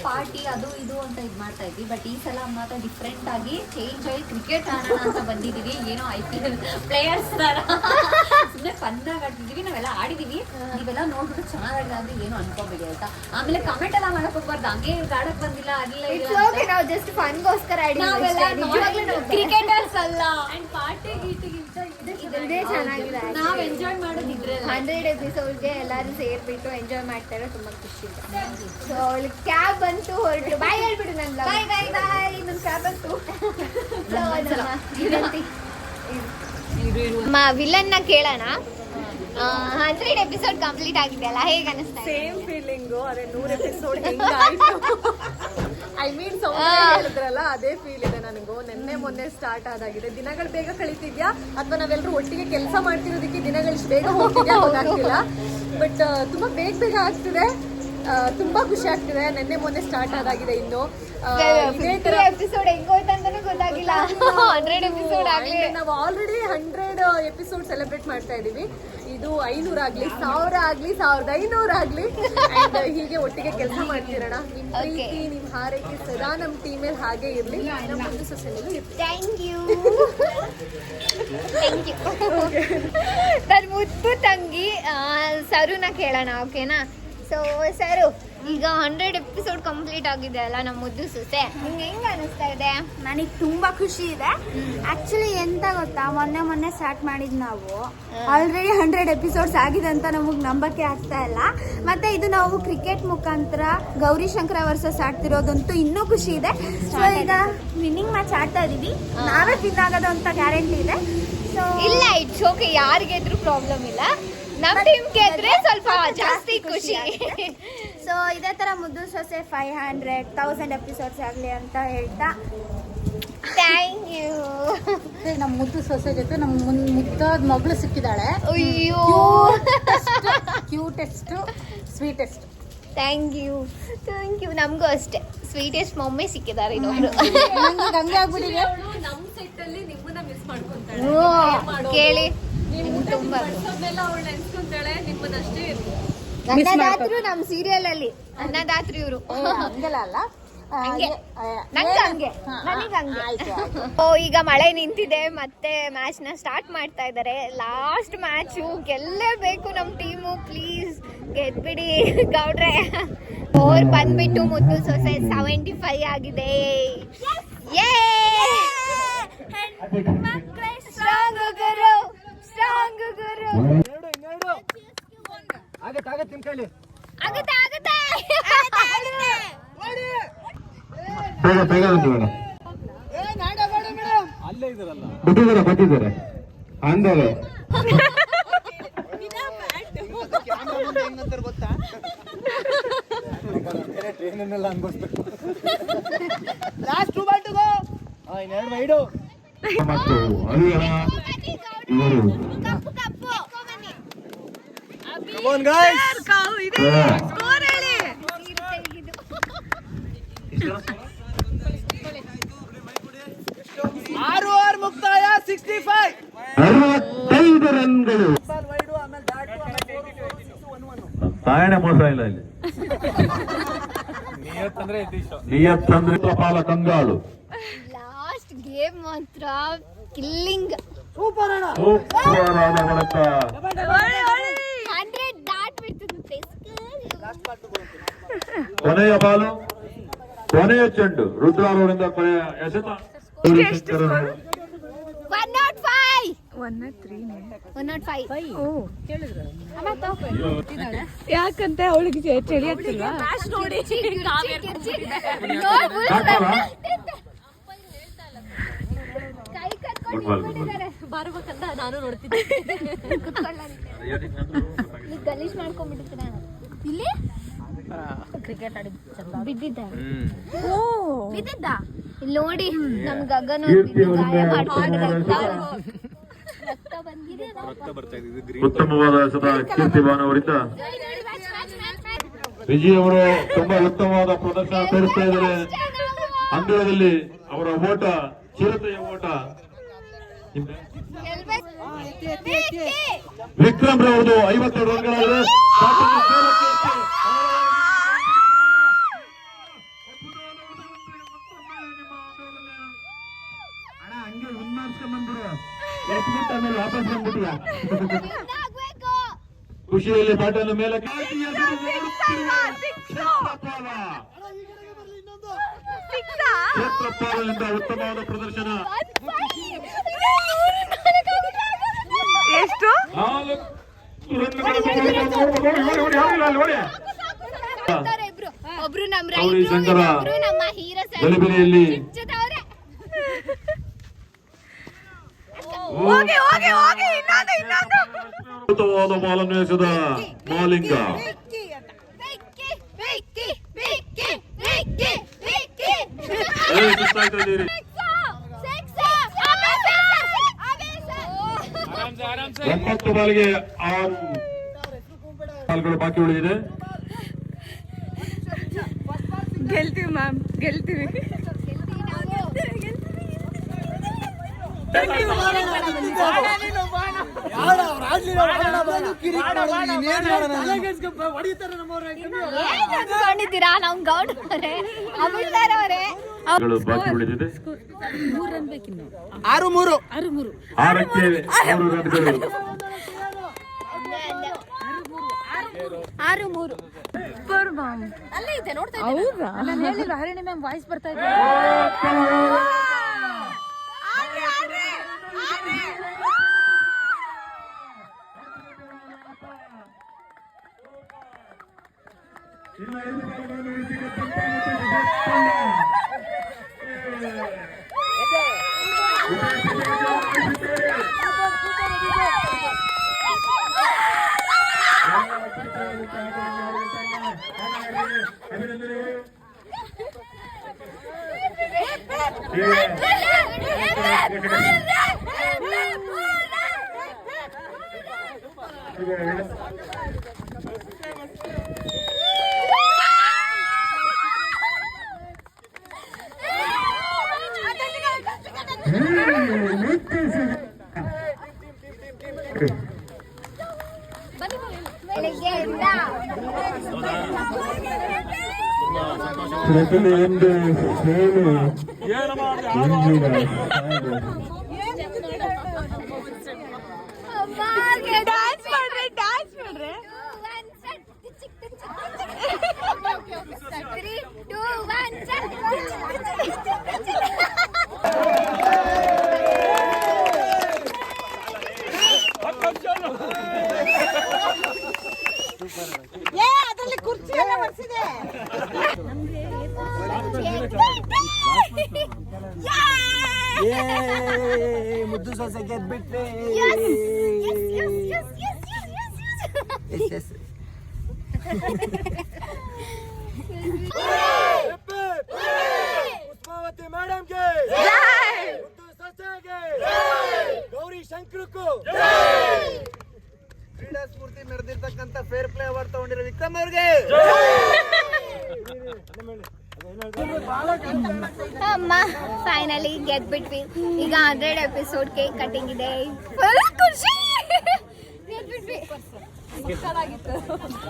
ಪಾರ್ಟಿ ಅದು ಇದು ಅಂತ ಇದು ಮಾಡ್ತಾ ಇದ್ವಿ. ಬಟ್ ಈ ಸಲ ಮಾತ್ರ ಡಿಫ್ರೆಂಟ್ ಆಗಿ ಚೇಂಜ್ ಆಗಿ ಕ್ರಿಕೆಟ್ ಆಡೋಣ ಅಂತ ಬಂದಿದ್ದೀವಿ. ಏನೋ IPL ಪ್ಲೇಯರ್ಸ್ ಥರ ಸುಮ್ಮನೆ ಫನ್ನಾಗಿ ಆಡ್ತಿದ್ದೀವಿ. ನಾವೆಲ್ಲ ಆಡಿದ್ದೀವಿ. ನೀವೆಲ್ಲ ನೋಡ್ಬಿಟ್ಟು ಚೆನ್ನಾಗಿಲ್ಲ ಅಂದರೆ ಏನು ಅನ್ಕೋಬೇಡಿ ಆಯ್ತಾ. ಆಮೇಲೆ ಕಮೆಂಟ್ ಎಲ್ಲ ಮಾಡಕ್ ಹೋಗ್ಬಾರ್ದು. ಹಂಗೆ ಆಡಕ್ ಬಂದಿಲ್ಲ ಓಕೆ, ನಾವು ಜಸ್ಟ್ ಫನ್ಗೋಸ್ಕರ ಕ್ರಿಕೆಟರ್ಸ್ ಅಲ್ಲ. ಅಂಡ್ ಪಾರ್ಟಿ ಗೀಟಿಗಿಂತ ಇದೇ ಚೆನ್ನಾಗಿದೆ. ನಾವು ಎಂಜಾಯ್ ಮಾಡೋದಿದ್ರೆ 100 ಎಪಿಸೋಡ್ಗೆ ಎಲ್ಲರೂ ಸೇರ್ಬಿಟ್ಟು ಎಂಜಾಯ್ ಮಾಡ್ತಾ ಇರೋ ತುಂಬಾ ಖುಷಿ ಇದೆ. ಸೊ ಅವಳು ಕ್ಯಾಬ್ ಬಂತು, ಹೊರಟು ಬಾಯ್ ಹೇಳ್ಬಿಡು. ನನ್ನ ಬಾಯ್ ಬಾಯ್ ಬಾಯ್, ನನ್ನ ಕ್ಯಾಬ್ ಬಂತು. ವಿಲನ್ನ ಕೇಳೋಣ. 100 ಎಪಿಸೋಡ್ ಕಂಪ್ಲೀಟ್ ಆಗಿದೆ ಅಲ್ಲ, ಹೇಗೆ ಅನಿಸ್ತಾ ಇದೆ? Same feeling. ಅದೇ 100 ಎಪಿಸೋಡ್ ಹೆಂಗಾಯ್ತು ಹೇಳಿದ್ರಲ್ಲ, ಅದೇ ಫೀಲ್ ಇದೆ ನನಗೂ. ನಿನ್ನೆ ಮೊನ್ನೆ ಸ್ಟಾರ್ಟ್ ಆದಾಗಿದೆ. ದಿನಗಳು ಬೇಗ ಕಳೀತಿದ್ಯಾ ಅಥವಾ ನಾವೆಲ್ಲರೂ ಒಟ್ಟಿಗೆ ಕೆಲಸ ಮಾಡ್ತಿರೋದಕ್ಕೆ ದಿನಗಳು ಇಷ್ಟು ಬೇಗ ಹೋಗ್ತಿದ್ಯಾ ಗೊತ್ತಾಗ್ತಿಲ್ಲ. ಬಟ್ ತುಂಬಾ ಬೇಗ ಆಗ್ತಿದೆ. ತುಂಬಾ ಖುಷಿ ಆಗ್ತಿದೆ. ನಿನ್ನೆ ಮೊನ್ನೆ ಸ್ಟಾರ್ಟ್ ಆದಾಗಿದೆ. ಇನ್ನು ಎಪಿಸೋಡ್ ಹೆಂಗೋಯ್ತು ಅಂತಾನೂ ಗೊತ್ತಾಗಿಲ್ಲ. 100 ಎಪಿಸೋಡ್ ಆಗಲಿ. ನಾವು ಆಲ್ರೆಡಿ 100 ಎಪಿಸೋಡ್ ಸೆಲೆಬ್ರೇಟ್ ಮಾಡ್ತಾ ಇದೀವಿ. ಇದು 500 ಆಗ್ಲಿ, 1000 ಆಗ್ಲಿ, 1500 ಆಗ್ಲಿ, ಹೀಗೆ ಒಟ್ಟಿಗೆ ಕೆಲಸ ಮಾಡ್ತಿರೋಣ. ನಿಮ್ ಪ್ರೀತಿ, ನಿಮ್ ಹಾರೈಕೆ ಸದಾ ನಮ್ ಟೀಮಲ್ಲಿ ಹಾಗೆ ಇರ್ಲಿ. ನಮ್ಮ ಮುದ್ದು ಸೊಸೆನಲ್ಲೂ ಇರ್ಲಿ. Thank you. ನನ್ನ ಮುದ್ದು ತಂಗಿ ಸರುನ ಕೇಳೋಣ, ಓಕೆನಾ? ಸೊ ಸರು, ಈಗ 100 ಎಪಿಸೋಡ್ ಕಂಪ್ಲೀಟ್ ಆಗಿದೆ ಅಲ್ಲ ನಮ್ಮ ಮುದ್ದು ಸೊಸೆ, ನಿಂಗೆ ಹೆಂಗ ಅನಿಸ್ತಾ ಇದೆ? ನನಗೆ ತುಂಬಾ ಖುಷಿ ಇದೆ. ಆಕ್ಚುಲಿ ಎಂತ ಗೊತ್ತಾ, ಮೊನ್ನೆ ಸ್ಟಾರ್ಟ್ ಮಾಡಿದ್ ನಾವು ಆಲ್ರೆಡಿ 100 ಎಪಿಸೋಡ್ಸ್ ಆಗಿದೆ ಅಂತ ನಮಗೆ ನಂಬಕ್ಕೆ ಆಗ್ತಾ ಇಲ್ಲ. ಮತ್ತೆ ಇದು ನಾವು ಕ್ರಿಕೆಟ್ ಮುಖಾಂತರ ಗೌರಿಶಂಕರ ವರ್ಸಸ್ ಆಡ್ತಿರೋದಂತೂ ಇನ್ನೂ ಖುಷಿ ಇದೆ. ಸೊ ಈಗ ವಿನ್ನಿಂಗ್ ಮ್ಯಾಚ್ ಆಡ್ತಾ ಇದೀವಿ, ನಾವೇ ವಿನ್ ಆಗೋದು ಅಂತ ಗ್ಯಾರಂಟಿ ಇದೆ. ಸೊ ಇಲ್ಲ, ಇಟ್ಸ್ ಓಕೆ, ಯಾರು ಗೆದ್ರು ಪ್ರಾಬ್ಲಮ್ ಇಲ್ಲ. ನಮ್ಮ ಟೀಮ್ ಗೆದ್ರೆ ಸ್ವಲ್ಪ ಜಾಸ್ತಿ ಖುಷಿ. ಸೊ ಇದೇ ತರ ಮುದ್ದು ಸೊಸೆ 500,000 ಎಪಿಸೋಡ್ಸ್ ಆಗಲಿ ಅಂತ ಹೇಳ್ತಾ ಥ್ಯಾಂಕ್ ಯು. ನಮ್ಮ ಮುದ್ದು ಸೊಸೆ ಜೊತೆ ನಮ್ಮ ಮುದ್ದಾದ ಮಗಳು ಸಿಕ್ಕಿದ್ದಾಳೆ. ಅಯ್ಯೋ, ಕ್ಯೂಟೆಸ್ಟ್ ಸ್ವೀಟೆಸ್ಟ್. Thank you. ನಮಗೂ ಅಷ್ಟೇ ಸ್ವೀಟೆಸ್ಟ್ ಮಮ್ಮಿ ಸಿಕ್ಕಿದ್ದಾರೆ ಇನ್ನೊಬ್ರು. ಹಂಗೆ ಆಗ್ಬಿಟ್ಟಿದೆ. ನಮ್ಮ ಸೆಟ್ ಅಲ್ಲಿ ನಿಮ್ಮನ್ನ ಮಿಸ್ ಮಾಡ್ಕೊಂತಾಳೆ. ಕೇಳಿ, ನೀವು ತುಂಬಾ ಅವಳು ನೆನ್ಸ್ಕೊಂತಾಳೆ, ನಿಮ್ಮನ್ನಷ್ಟೇ. ಅನ್ನದಾತ್ರು ನಮ್ಮ ಸೀರಿಯಲ್ ಅಲ್ಲಿ ಅನ್ನದಾತ್ರು ಇವರು. ಹಂಗೆಲ್ಲ ಅಲ್ಲ, ಹಂಗೆ ನನಗೆ ಓ, ಈಗ ಮಳೆ ನಿಂತಿದೆ, ಮತ್ತೆ ಮ್ಯಾಚ್ ನ ಸ್ಟಾರ್ಟ್ ಮಾಡ್ತಾ ಇದ್ದಾರೆ. ಲಾಸ್ಟ್ ಮ್ಯಾಚು, ಗೆಲ್ಲೇಬೇಕು ನಮ್ಮ ಟೀಮು. ಪ್ಲೀಸ್ ಗೆದ್ಬಿಡಿ ಗೌಡ್ರೆ. ಓವರ್ ಬಂದ್ಬಿಟ್ಟು ಮುದ್ದು ಸೊಸೆ 75 ಆಗಿದೆ. ಸ್ಟ್ರಾಂಗ್ ಗುರು, ಸ್ಟ್ರಾಂಗ್ ಗುರು. ಆಗುತ್ತೆ ಬೇಗ ಬೇಡ ಅಲ್ಲೇ ಇದಾರಲ್ಲ. ಬಿಟ್ಟಿದ್ದಾರೆ ಅಂದರೆ ಟ್ರೈನನ್ನೆಲ್ಲ ಅನ್ಭವಿಸ್ಬೇಕು. ಮತ್ತು ಹರಿಹರ ಇವರು ಮುಕ್ತಾಯ 65 65 ರನ್ಗಳು. ತಾಯಣೆ ಮೋಸ ಇಲ್ಲ ಇಲ್ಲಿ. ನಿಯತ್ತಂದ್ರೆ ಪಾಲ ಕಂಗಾಳು. ಲಾಸ್ಟ್ ಗೇಮ್ ಮಾತ್ರ ಕಿಲ್ಲಿಂಗ್. ಸೂಪರಾದ ಹೊಡೆತ. 100 ದಾಟ್ಬಿಡ್ತು. ಕೊನೆಯ ಬಾಲು, ಕೊನೆಯ ಚೆಂಡು ರುದ್ರಾರೋಡಿಂದ ಕೊನೆಯ ಎಸೆತ. 105. ಯಾಕಂತೆ ಅವಳಿಗೆ ಚಳಿ ಆಗ್ತಿಲ್ವಾ? ಕೈ ಕಟ್ಕೊಂಡಿದ್ದಾರೆ. ಬರ್ಬೇಕಂತ ನಾನು ನೋಡ್ತಿದ್ದೆ. ಗಲೀಜ್ ಮಾಡ್ಕೊಂಡ್ಬಿಟ್ಟಿರ್ತೀನಿ ಇಲ್ಲಿ. ಕ್ರಿಕೆಟ್ ಆಡಿ ಬಿದ್ದಿದ್ದ ಬಿದ್ದಿದ್ದ ಇಲ್ಲಿ ನೋಡಿ, ನಮ್ ಗಗನ ಕೀರ್ತಿ ಗಾಯ ಅವರಿಗೆ ಮಾಡ್ಕೊಂಡು ರಕ್ತ ಬರ್ತಾ ಇದೆ. ಉತ್ತಮವಾದ ಎಸೆತ ಕೀರ್ತಿ ಭಾನು ಅವರಿಂದ. ವಿಜಯ್ ಅವರು ತುಂಬಾ ಉತ್ತಮವಾದ ಪ್ರದರ್ಶನ ತೋರಿಸ್ತಾ ಇದ್ದಾರೆ. ಅಂಗಳದಲ್ಲಿ ಅವರ ಓಟ ಚಿರತೆಯ ಓಟ. ವಿಕ್ರಮ್ ರವರು 52 ರನ್ಗಳಾದರೆ ಹಂಗೆ ವಿನ್ ಮಾಡ್ಸ್ಕೊಂಡ್ ಬಂದ್ಬಿಡು. ಎತ್ಬಿಟ್ಟು ಆಮೇಲೆ ವಾಪಸ್ ಬಂದ್ಬಿಟ್ಟಿಯಾ? ಖುಷಿಯಲ್ಲಿ ಬ್ಯಾಟನ್ನು ಮೇಲೆ ಕ್ಷೇತ್ರಪಾಲದಿಂದ ಉತ್ತಮವಾದ ಪ್ರದರ್ಶನ. ಎಷ್ಟು? 4 ಒಬ್ರು ನಮ್ ಗೌರಿ ಶಂಕರ ಒಬ್ರು ನಮ್ಮ ಹೀರೋ ಗಲಿಬಿಲಿಯಲ್ಲಿ ಅದ್ಭುತವಾದ ಬಾಲನ್ನು ಎಸೆದ ಮಾಲಿಂಗ. ಸುಸ್ತಾಯ್ತಾ ಇದ್ದೀರಿ. 9 ಬಾಲ್ಗೆ 6 ಬಾಲ್ಗಳು ಬಾಕಿ ಉಳಿದಿದೆ. ಗೆಲ್ತೀವಿ ಮ್ಯಾಮ್, ಗೆಲ್ತೀವಿ. ಅನ್ಕೊಂಡಿದ್ದೀರಾ? ನಮ್ ಗೌಡ್ ಅವರೇ, ಅಮಿತಾರ್ ಅವರೇ, ಬಾಕಿ ಉಳಿದಿದೆ. 6-3 6ಕ್ಕೆ 3 ರನ್ಗಳು. 6-3 ಅಲ್ಲೇ ಇದೆ ನೋಡ್ತಾ ಹೌದಾ ನಾನು ಹೇಳಿಲ್ಲ ಹರಿಣಿ ಮ್ಯಾಮ್ ವಾಯ್ಸ್ ಬರ್ತಾ ಇದೆ. ಬೆಳಿಗ್ಗೆಯಿಂದ ಪ್ರತಿಯೊಂದು ಸೇವೆ ಇಂದಿನ ಸಾಧನೆ. ಡ್ಯಾನ್ಸ್ ಮಾಡ್ರೆ 3, 2, 1 ಅದ್ರಲ್ಲಿ ಕುರ್ಚಿ ಎಲ್ಲ ಬರ್ಸಿದೆ. ಮುದ್ದು ಸೊಸೆ ಗೆದ್ಬಿಟ್ರೆ. ಪುಷ್ಪಾವತಿ ಮೇಡಮ್ಗೆ, ಮುದ್ದು ಸೊಸೆಗೆ, ಗೌರಿ ಶಂಕರಕ್ಕೂ, ಕ್ರೀಡಾ ಸ್ಫೂರ್ತಿ ಮೆರೆದಿರ್ತಕ್ಕಂಥ ಫೇರ್ ಪ್ಲೇ ಅವಾರ್ಡ್ ತಗೊಂಡಿರೋ ವಿಕ್ರಮ್ ಅವ್ರಿಗೆ. ಅಮ್ಮ ಫೈನಲಿ ಗೆದ್ಬಿಟ್ವಿ. ಈಗ 100 ಎಪಿಸೋಡ್ ಕೇಕ್ ಕಟಿಂಗ್ ಇದೆ. ಫುಲ್ ಖುಷಿ. ಗೆದ್ಬಿಟ್ವಿ.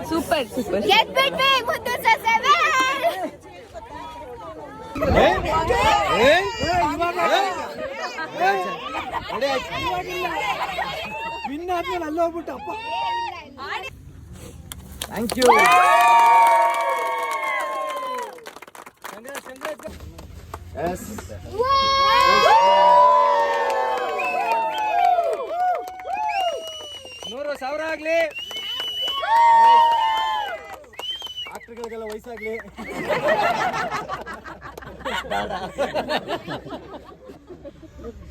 ಸೂಪರ್ ಗೆದ್ಬಿಟ್ವಿ ಮುದ್ದು ಸೊಸೆವೆ. ಆದ್ಮೇಲೆ ಅಲ್ಲಿ ಹೋಗ್ಬಿಟ್ಟು ಅಪ್ಪ ಥ್ಯಾಂಕ್ ಯು. $100,000 ಆಗ್ಲಿ, ಆಕ್ಟರ್ಗಳಿಗೆಲ್ಲ ವಯಸ್ಸಾಗ್ಲಿ.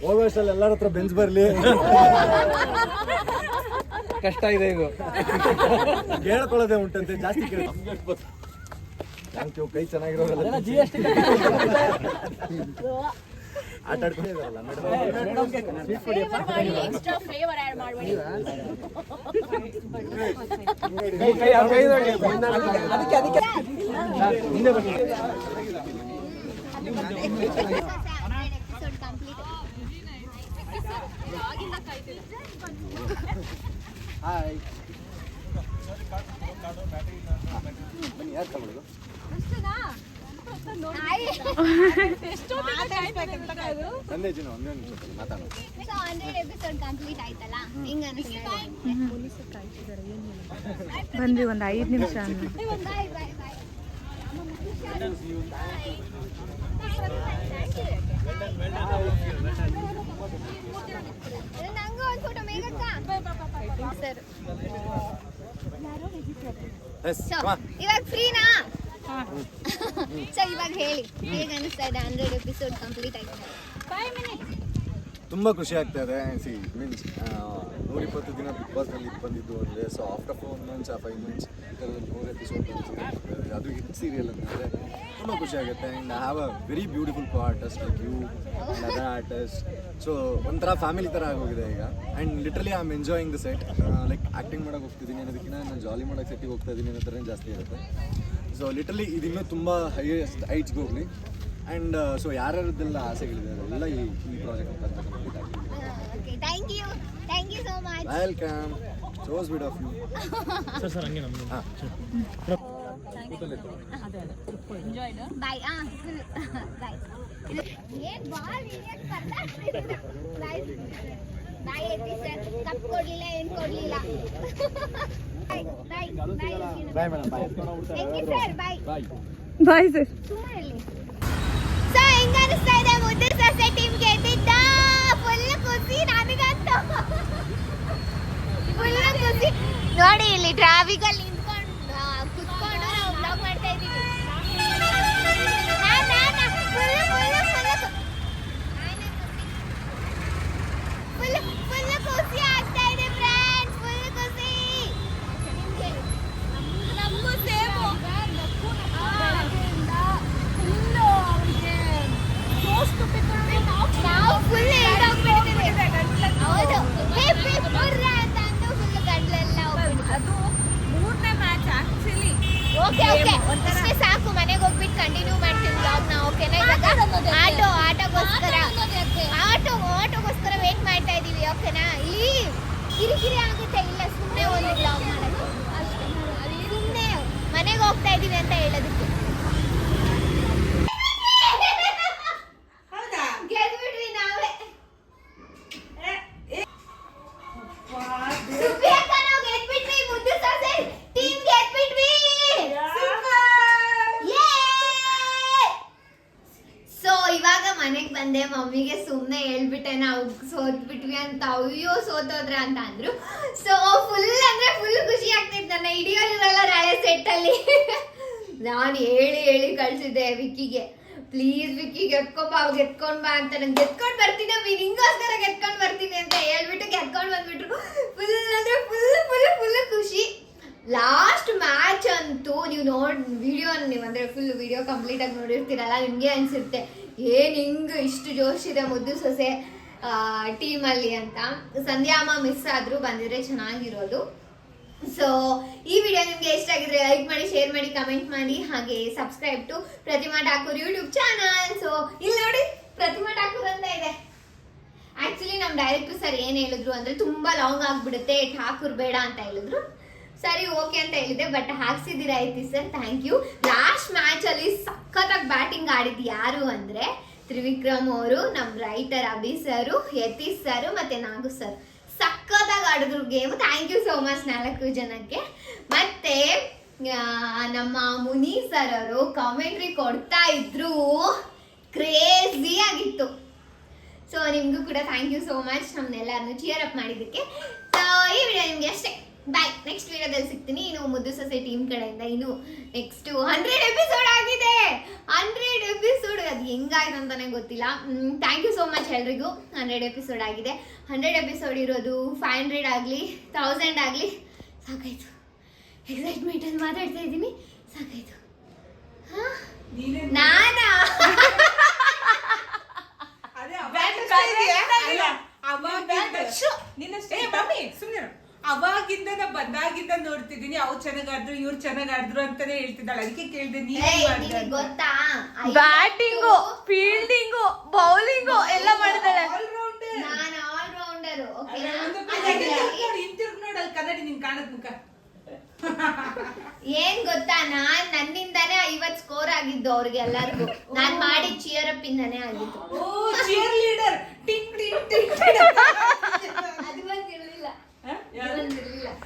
ಹೋಗೋಷ್ಟಲ್ಲಿ ಎಲ್ಲರ ಹತ್ರ ಬೆಂಚ್ ಬರ್ಲಿ. ಕಷ್ಟ ಇದೆ ಇದು. ಕೇಳ್ಕೊಳ್ಳೋದೇ ಉಂಟಂತೆ, ಜಾಸ್ತಿ ಕೇಳ. Thank you. ಕೈ ಚೆನ್ನಾಗಿರೋಲ್ಲ, ಆಟ ಆಡ್ಕೊಂಡಿದಾರಲ್ಲ ಮೇಡಮ್. ಹಾಯ್ ಬನ್ನಿ, ಯಾರು ತಗೊಳ್ಳೋದು? ಒಂದೇ ಜನ ಒಂದೇ ನಿಮಿಷ ಮಾತಾಡೋದು. 100 ಎಪಿಸೋಡ್ ಕಂಪ್ಲೀಟ್ ಆಯ್ತಲ್ಲ, ಹಿಂಗ ಅನಿಸ್ತಾ ಬಂದ್ವಿ ಒಂದು 5 ನಿಮಿಷ. ಬಾಯ್ ಬಾಯ್ ಬಾಯ್. ನಂಗೂ ಒಂದು ಫೋಟೋ ಮೇಘಕ್ಕ ಸರ್. ಇವಾಗ ಫ್ರೀನಾ? ಸೊ ಇವಾಗ ಹೇಳಿ, ಹೇಗೆ ಅನಿಸ್ತಾ ಇದೆ 100 ಎಪಿಸೋಡ್ ಕಂಪ್ಲೀಟ್ ಆಗಿದೆ? 5 minutes. ತುಂಬ ಖುಷಿ ಆಗ್ತಾ ಇದೆ. ಸಿ ಮೀನ್ಸ್ 120 ದಿನ ಬಿಗ್ ಬಾಸ್ನಲ್ಲಿ ಬಂದಿದ್ದು ಅಂದರೆ, so after 4 months 5 months 100 episode ಅದು ಹಿಟ್ ಸೀರಿಯಲ್ ಅಂತಂದರೆ ತುಂಬ ಖುಷಿ ಆಗುತ್ತೆ. And I have a very beautiful co artist like you and other artist. So ಒಂಥರ ಫ್ಯಾಮಿಲಿ ಥರ ಆಗೋಗಿದೆ ಈಗ. And literally I am enjoying the set. Like acting ಮಾಡೋಕೆ ಹೋಗ್ತಿದ್ದೀನಿ ಅನ್ನೋದಕ್ಕಿಂತ ನಾನು ಜಾಲಿ ಮಾಡೋಕ್ಕೆ ಸೆಟ್ಟಿಗೆ ಹೋಗ್ತಾ ಇದ್ದೀನಿ ಅನ್ನೋ ಥರ ಜಾಸ್ತಿ ಇರುತ್ತೆ. ಸೊ ಲಿಟ್ರಲಿ ಇದಿನ್ನೂ ತುಂಬ ಹೈಯೆಸ್ಟ್ ಹೈಟ್ಸ್ಗೆ ಹೋಗಲಿ. ಆ್ಯಂಡ್ ಸೊ ಯಾರ್ಯಾರದ್ದೆಲ್ಲ ಆಸೆಗಳಿದೆ ಎಲ್ಲ ಈ ಪ್ರಾಜೆಕ್ಟ್ ಅಂತ ಕಂಪ್ಲೀಟ್ ಆಗಿದೆ. Okay, thank you so much. Welcome. ಚೋಸ್ ಬಿಡ್ ಆಫ್ ಯು. ಸರ್ ಹಂಗೆ ನಮ್ಗೆ ಬಾಯ್. ಬಾಯ್. ಏನ್ ಬಾಲ್ ಇಡಿಯಟ್ ಪರ್ದಾಡ್ತಿದ್ದೀರ? ಬಾಯ್. ಬಾಯ್ ಎತ್ತಿ ಸರ್. ಕಪ್ ಕೊಡ್ಲಿಲ್ಲ, ಏನ್ ಕೊಡ್ಲಿಲ್ಲ. Bye madam bye. Bye sir. So ಹೆಂಗ ಅನಿಸ್ತಾ ಇದೆ ಮುದ್ದು ಸೊಸೆ ಟೀಮ್ ಗೆದ್ದಿದ್ದ? ಫುಲ್ ಖುಷಿ ನನಗಂತೂ, ಫುಲ್ ಖುಷಿ. ನೋಡಿ ಇಲ್ಲಿ ಟ್ರಾಫಿಕ್ ಅಲ್ಲಿ ನಿಂತ್ಕೊಂಡು ಕುತ್ಕೊಂಡು ನಾವು ಬ್ಲಾಗ್ ಮಾಡ್ತಾ ಇದೀವಿ. ಫುಲ್ ಖುಷಿ ಆಗ್ತಾ ಇದೆ ಫ್ರೆಂಡ್ಸ್, ಫುಲ್ ಖುಷಿ. ನಮಗೂ ಸೇಮು. ನಾವು ಫುಲ್ ಹೌದು ಅಂತ ಅಂದು ಫುಲ್ ಗಂಟ್ಲೆಲ್ಲ ಅದು 3ನೇ ಮ್ಯಾಚ್ ಆಕ್ಚುಲಿ. ಓಕೆ ಅಷ್ಟೇ ಸಾಕು. ಮನೆಗೆ ಹೋಗ್ಬಿಟ್ಟು ಕಂಟಿನ್ಯೂ ಮಾಡ್ತೀವಿ ಬ್ಲಾಗ್ನ. ಓಕೆನಾ? ಇವಾಗ ಆಟೋಗೋಸ್ಕರ ವೇಟ್ ಮಾಡ್ತಾ ಇದೀವಿ. ಓಕೆನಾ? ಇಲ್ಲಿ ಕಿರಿಕಿರಿ ಆಗುತ್ತೆ. ಇಲ್ಲ ಸುಮ್ಮನೆ ಒಂದು ಬ್ಲಾಗ್ ಮಾಡೋದು, ಸುಮ್ಮನೆ ಮನೆಗೆ ಹೋಗ್ತಾ ಇದೀವಿ ಅಂತ ಹೇಳೋದಕ್ಕೆ. ಗೆದ್ಬಿಟ್ವಿ ನಾವೇ. ಗೆದ್ಬಿಟ್ವಿ, ಮುದ್ದು ಸೊಸೆ ಟೀಮ್ ಗೆದ್ಬಿಟ್ವಿ. ಸೊ ಇವಾಗ ಮನೆಗೆ ಬಂದೆ. ಮಮ್ಮಿಗೆ ಸುಮ್ಮನೆ ಹೇಳ್ಬಿಟ್ಟೆ ನಾವು ಸೋತ್ಬಿಟ್ವಿ ಅಂತ. ಅಯ್ಯೋ ಸೋತೋದ್ರ ಅಂತ ಅಂದ್ರು. ಸೊ ಫುಲ್ ಅಂದ್ರೆ ಫುಲ್ ಖುಷಿ ಆಗ್ತಿತ್ತು. ನನ್ನ ಹಿಡಿಯೋರಿರಲ್ಲ ರಾಳೆ ಸೆಟ್ ಅಲ್ಲಿ. ನಾನು ಹೇಳಿ ಕಳ್ಸಿದ್ದೆ ವಿಕ್ಕಿಗೆ, ಪ್ಲೀಸ್ ವಿಕ್ಕಿ ಗೆದ್ಕೊಂಡ್ ಬಾ ಅಂತ. ನಂಗೆ ಗೆದ್ಕೊಂಡ್ ಬರ್ತೀನಿ, ನಿಂಗೋಸ್ಕರ ಗೆದ್ಕೊಂಡ್ ಬರ್ತೀನಿ ಅಂತ ಹೇಳ್ಬಿಟ್ಟು ಗೆದ್ಕೊಂಡ್ ಬಂದ್ಬಿಟ್ರು. ಫುಲ್ ಅಂದ್ರೆ ಫುಲ್ ಖುಷಿ. ಲಾಸ್ಟ್ ಮ್ಯಾಚ್ ಅಂತೂ ನೀವು ವಿಡಿಯೋ ಅಂದ್ರೆ ಫುಲ್ ವಿಡಿಯೋ ಕಂಪ್ಲೀಟ್ ಆಗಿ ನೋಡಿರ್ತೀರಲ್ಲ, ನಿಮ್ಗೆ ಅನ್ಸುತ್ತೆ ಏನ್ ಹಿಂಗ್ ಇಷ್ಟು ಜೋಶ್ ಇದೆ ಮುದ್ದು ಸೊಸೆ ಟೀಮಲ್ಲಿ ಅಂತ. ಸಂಧ್ಯಾಮ್ಮ ಮಿಸ್ ಆದ್ರೂ, ಬಂದಿದ್ರೆ ಚೆನ್ನಾಗಿರೋದು. ಸೊ ಈ ವಿಡಿಯೋ ನಿಮ್ಗೆ ಇಷ್ಟ ಆಗಿದ್ರೆ ಲೈಕ್ ಮಾಡಿ, ಶೇರ್ ಮಾಡಿ, ಕಮೆಂಟ್ ಮಾಡಿ, ಹಾಗೆ subscribe to Pratima Thakur YouTube channel. So ಇಲ್ಲಿ ನೋಡಿ ಪ್ರತಿಮಾ ಠಾಕೂರ್ ಅಂತ ಇದೆ. ಆಕ್ಚುಲಿ ನಮ್ ಡೈರೆಕ್ಟರ್ ಸರ್ ಏನ್ ಹೇಳಿದ್ರು ಅಂದ್ರೆ ತುಂಬಾ ಲಾಂಗ್ ಆಗ್ಬಿಡುತ್ತೆ, ಠಾಕೂರ್ ಬೇಡ ಅಂತ ಹೇಳಿದ್ರು. ಸರಿ ಓಕೆ ಅಂತ ಹೇಳಿದೆ, ಬಟ್ ಹಾಕ್ಸಿದ್ದೀರಾ ಐತಿ sir, thank you. Last match ಅಲ್ಲಿ ಸಖತ್ತಾಗಿ ಬ್ಯಾಟಿಂಗ್ ಆಡಿದ್ದು ಯಾರು ಅಂದ್ರೆ ತ್ರಿವಿಕ್ರಮ್ ಅವರು, ನಮ್ writer Abhi sir, Yatish sir ಮತ್ತೆ ನಾಗು ಸರ್. ಸಖತ್ತಾಗಿ ಆಡಿದ್ರು game. Thank you so much 4 ಜನಕ್ಕೆ. ಮತ್ತೆ ನಮ್ಮ ಮುನಿ ಸರ್ ಅವರು ಕಾಮೆಂಟ್ರಿ ಕೊಡ್ತಾ ಇದ್ರು, ಕ್ರೇಜಿ ಆಗಿತ್ತು. ಸೊ ನಿಮ್ಗೂ ಕೂಡ ಥ್ಯಾಂಕ್ ಯು ಸೋ ಮಚ್ ನಮ್ನೆಲ್ಲರನ್ನು ಚಿಯರ್ ಅಪ್ ಮಾಡಿದ್ದಕ್ಕೆ. ಸೊ ಈ ವಿಡಿಯೋ ನಿಮ್ಗೆ ಅಷ್ಟೇ. ಬಾಯ್. ನೆಕ್ಸ್ಟ್ ವಿಡಿಯೋದಲ್ಲಿ ಸಿಗ್ತೀನಿ. ಇನ್ನು ಮುದ್ದು ಸೊಸೆ ಟೀಮ್ ಕಡೆಯಿಂದ ಇನ್ನು ನೆಕ್ಸ್ಟ್ 100 ಎಪಿಸೋಡ್ ಆಗಿದೆ. 100 ಎಪಿಸೋಡ್ ಅದು ಹೆಂಗಾಯ್ತು ಅಂತಾನೆ ಗೊತ್ತಿಲ್ಲ. ಥ್ಯಾಂಕ್ ಯು ಸೋ ಮಚ್ ಎಲ್ರಿಗೂ. 100 ಎಪಿಸೋಡ್ ಆಗಿದೆ. 100 ಎಪಿಸೋಡ್ ಇರೋದು 500 ಆಗಲಿ 1000 ಆಗಲಿ ಸಾಕಾಯ್ತು. ಎಕ್ಸೈಟ್ಮೆಂಟಲ್ಲಿ ಮಾತಾಡ್ತಾ ಇದ್ದೀನಿ, ಸಾಕಾಯ್ತು. ನಾನಾ ಅವಾಗಿಂದ ನಾ ಬಂದಾಗಿಂದ ನೋಡ್ತಿದ್ದೀನಿ, ಅವ್ರು ಚೆನ್ನಾಗಾದ್ರು ಇವ್ರು ಚೆನ್ನಾಗಾದ್ರು ಅಂತಾನೆ ಹೇಳ್ತಿದ್ದಾಳೆ. ಅದಕ್ಕೆ ಕೇಳ್ದೆ ಗೊತ್ತಾ, ಬ್ಯಾಟಿಂಗು, ಫೀಲ್ಡಿಂಗು, ಬೌಲಿಂಗು ಎಲ್ಲ ಮಾಡಿದಾಳೆ. ನಾನು ಆಲ್ ರೌಂಡರ್. ಹಿಂತಿರ್ಗ್ ನೋಡಲ್ ಕನ್ನಡಿ ನಿನ್ ಕಾಣದ್ ಮುಖ. ಏನ್ ಗೊತ್ತಾ, ನನ್ನಿಂದಾನೇ 50 ಸ್ಕೋರ್ ಆಗಿದ್ದು ಅವ್ರಿಗೆ ಎಲ್ಲರಿಗೂ. ನಾನ್ ಮಾಡಿ ಚಿಯರ್ ಅಪ್ ಇಂದಾನೇ ಆಗಿದ್ದು. ಚಿಯರ್ ಲೀಡರ್ ಅದು ಬಂದಿರ್ಲಿಲ್ಲ.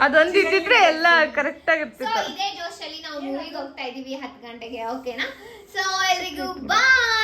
ಅದೊಂದು ಇದ್ದಿದ್ರೆ ಎಲ್ಲ ಕರೆಕ್ಟ್ ಸೊ ಆಗಿರ್ತಿತ್ತು. ಇದೇ ಜೋಶಲ್ಲಿ ನಾವು ಮೂವಿಗೆ ಹೋಗ್ತಾ ಇದೀವಿ 10 ಗಂಟೆಗೆ. ಓಕೆನಾ? ಸೊ ಎಲ್ರಿಗೂ ಬಾಯ್.